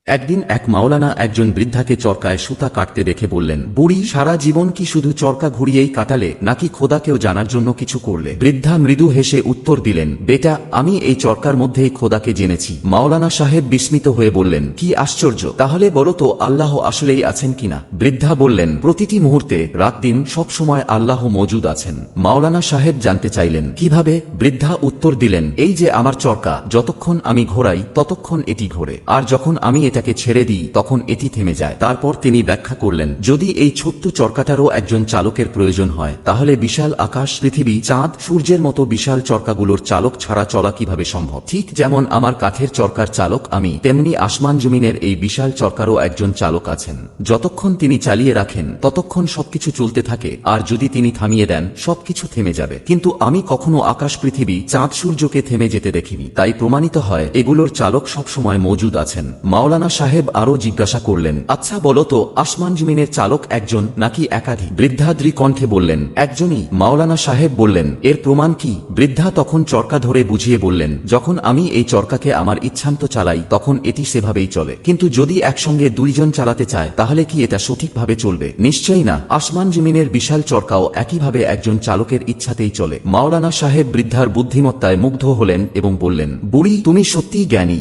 একদিন এক মাওলানা একজন বৃদ্ধাকে চরকায় সুতা কাটতে দেখে বললেন, বুড়ি, সারা জীবন কি শুধু চরকা ঘুরিয়েই কাটালে, নাকি খোদাকেও জানার জন্য কিছু করলে? বৃদ্ধা মৃদু হেসে উত্তর দিলেন, বেটা, আমি এই চরকার মধ্যেই খোদাকে জেনেছি। মাওলানা সাহেব বিস্মিত হয়ে বললেন, কি আশ্চর্য! তাহলে বলো তো, আল্লাহ আসলেই আছেন কিনা? বৃদ্ধা বললেন, প্রতিটি মুহূর্তে, রাত দিন, সব সময় আল্লাহ মজুদ আছেন। মাওলানা সাহেব জানতে চাইলেন, কিভাবে? বৃদ্ধা উত্তর দিলেন, এই যে আমার চরকা, যতক্ষণ আমি ঘোরাই ততক্ষণ এটি ঘোরে, আর যখন আমি এটাকে ছেড়ে দিই তখন এটি থেমে যায়। তারপর তিনি ব্যাখ্যা করলেন, যদি এই ছোট্ট চরকাটারও একজন চালকের প্রয়োজন হয়, তাহলে বিশাল আকাশ, পৃথিবী, চাঁদ, সূর্যের মতো বিশাল চরকাগুলোর চালক ছাড়া চলা কিভাবে সম্ভব? ঠিক যেমন আমার কাঠের চরকার চালক আমি, তেমনি আসমান জমিনের এই বিশাল চরকারও একজন চালক আছেন। যতক্ষণ তিনি চালিয়ে রাখেন ততক্ষণ সবকিছু চলতে থাকে, আর যদি তিনি থামিয়ে দেন সবকিছু থেমে যাবে। কিন্তু আমি কখনো আকাশ, পৃথিবী, চাঁদ, সূর্যকে থেমে যেতে দেখিনি। তাই প্রমাণিত হয় এগুলোর চালক সবসময় মজুদ আছেন। মাওলানা সাহেব আরো জিজ্ঞাসা করলেন, আচ্ছা বলো তো, আসমান জমিনের চালক একজন নাকি একাধিক? বৃদ্ধা কণ্ঠে বললেন, একজনই। মাওলানা সাহেব বললেন, এর প্রমাণ কি? বৃদ্ধা তখন চরকা ধরে বুঝিয়ে বললেন, যখন আমি এই চরকাকে আমার ইচ্ছামতো চালাই তখন এটি সেভাবেই চলে, কিন্তু যদি একসঙ্গে দুইজন চালাতে চায় তাহলে কি এটা সঠিকভাবে চলবে? নিশ্চয়ই না। আসমান জমিনের বিশাল চরকাও একইভাবে একজন চালকের ইচ্ছাতেই চলে। মাওলানা সাহেব বৃদ্ধার বুদ্ধিমত্তায় মুগ্ধ হলেন এবং বললেন, বুড়ি, তুমি সত্যিই জ্ঞানী।